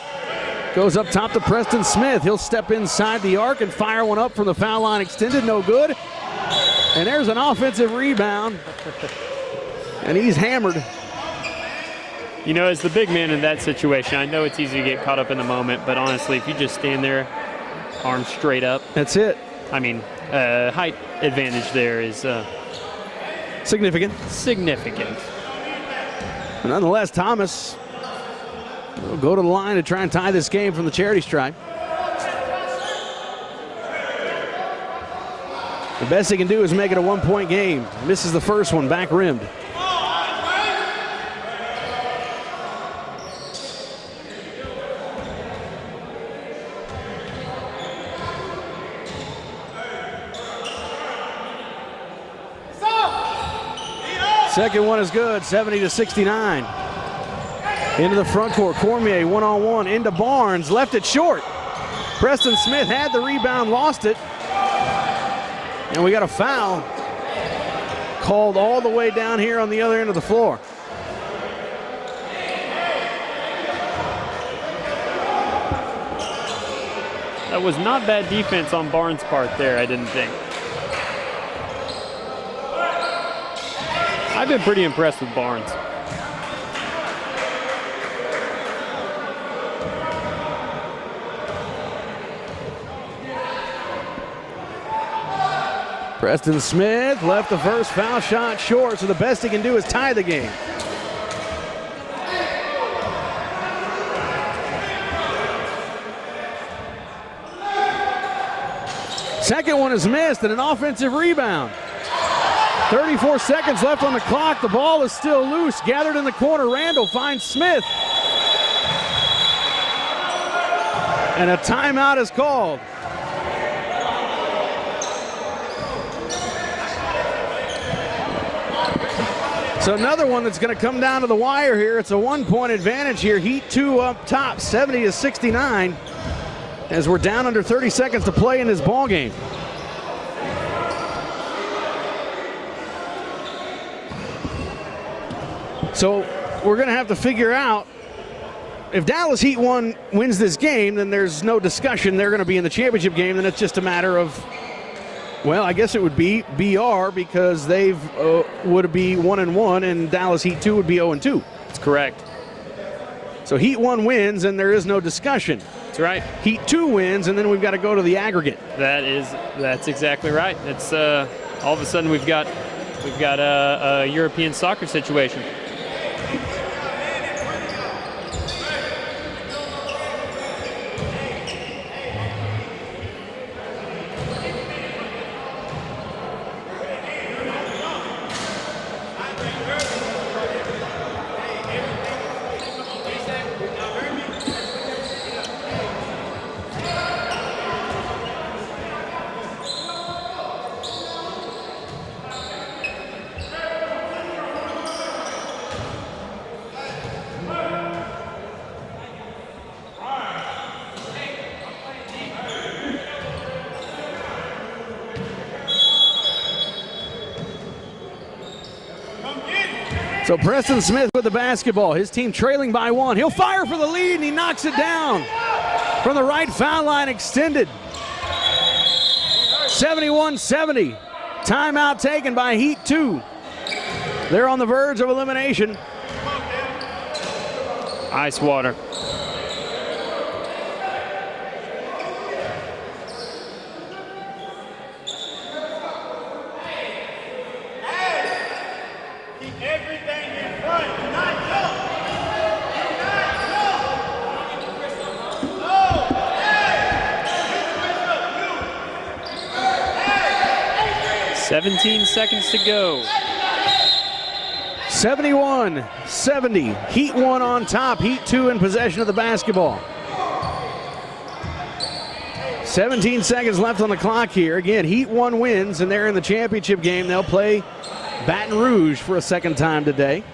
Goes up top to Preston Smith. He'll step inside the arc and fire one up from the foul line extended. No good. And there's an offensive rebound. And he's hammered. You know, as the big man in that situation, I know it's easy to get caught up in the moment, but honestly, if you just stand there, arms straight up. That's it. I mean, height advantage there is significant. But nonetheless, Thomas will go to the line to try and tie this game from the charity stripe. The best he can do is make it a 1-point game. Misses the first one, back rimmed. Second one is good, 70-69. Into the front court, Cormier one-on-one into Barnes, left it short. Preston Smith had the rebound, lost it. And we got a foul called all the way down here on the other end of the floor. That was not bad defense on Barnes' part there, I didn't think. I've been pretty impressed with Barnes. Preston Smith left the first foul shot short, so the best he can do is tie the game. Second one is missed and an offensive rebound. 34 seconds left on the clock. The ball is still loose. Gathered in the corner. Randall finds Smith. And a timeout is called. So another one that's going to come down to the wire here. It's a 1-point advantage here. Heat 2 up top, 70-69. As we're down under 30 seconds to play in this ball game. So we're going to have to figure out if Dallas Heat 1 wins this game, then there's no discussion. They're going to be in the championship game. Then it's just a matter of, well, I guess it would be BR because they've would be 1-1 and Dallas Heat 2 would be 0-2. That's correct. So Heat 1 wins and there is no discussion. That's right. Heat 2 wins and then we've got to go to the aggregate. That's exactly right. It's all of a sudden we've got a European soccer situation. So Preston Smith with the basketball. His team trailing by 1. He'll fire for the lead, and he knocks it down from the right foul line extended. 71-70. Timeout taken by Heat 2. They're on the verge of elimination. Ice water. "17 seconds to go." 71-70. Heat 1 on top. Heat 2 in possession of the basketball. 17 seconds left on the clock here. Again, Heat 1 wins, and they're in the championship game. They'll play Baton Rouge for a second time today.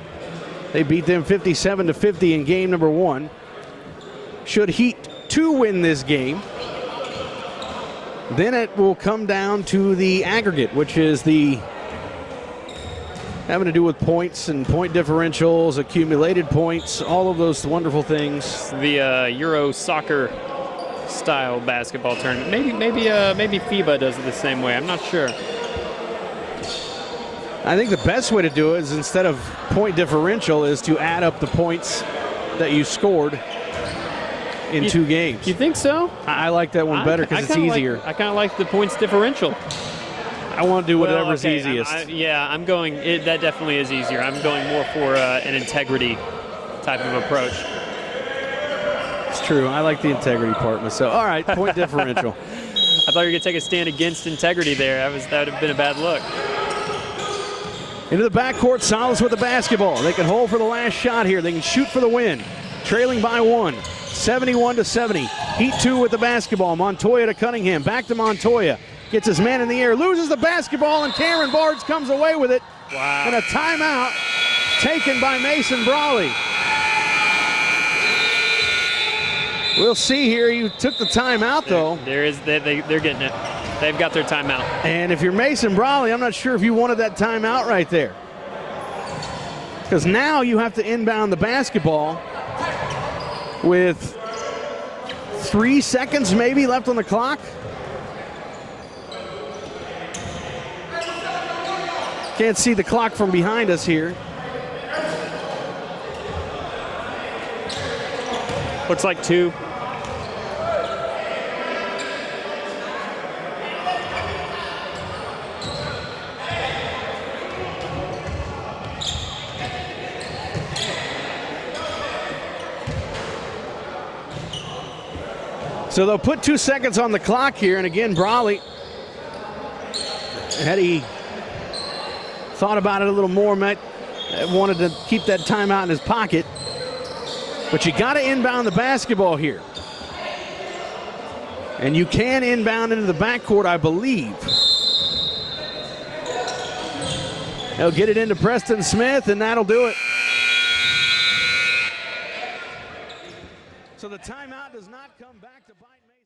They beat them 57-50 in game number 1. Should Heat 2 win this game, then it will come down to the aggregate, which is the having to do with points and point differentials, accumulated points, all of those wonderful things. The Euro soccer style basketball tournament. Maybe FIBA does it the same way. I'm not sure. I think the best way to do it is, instead of point differential, is to add up the points that you scored in 2 games. You think so? I like that one better because it's easier. I kind of like the points differential. I want to do whatever's easiest. I'm going. That definitely is easier. I'm going more for an integrity type of approach. It's true. I like the integrity part myself. All right, point differential. I thought you were going to take a stand against integrity there. That would have been a bad look. Into the backcourt, Salas with the basketball. They can hold for the last shot here. They can shoot for the win. Trailing by 1, 71-70. Heat 2 with the basketball. Montoya to Cunningham. Back to Montoya. Gets his man in the air. Loses the basketball, and Cameron Barnes comes away with it. Wow. And a timeout taken by Mason Brawley. We'll see here. You took the timeout, though. They're getting it. They've got their timeout. And if you're Mason Brawley, I'm not sure if you wanted that timeout right there. Because now you have to inbound the basketball with 3 seconds maybe left on the clock. Can't see the clock from behind us here. Looks like 2. So they'll put 2 seconds on the clock here, and again, Brawley, had he thought about it a little more, wanted to keep that timeout in his pocket. But you got to inbound the basketball here. And you can inbound into the backcourt, I believe. They'll get it into Preston Smith, and that'll do it. So the timeout does not come back to bite me.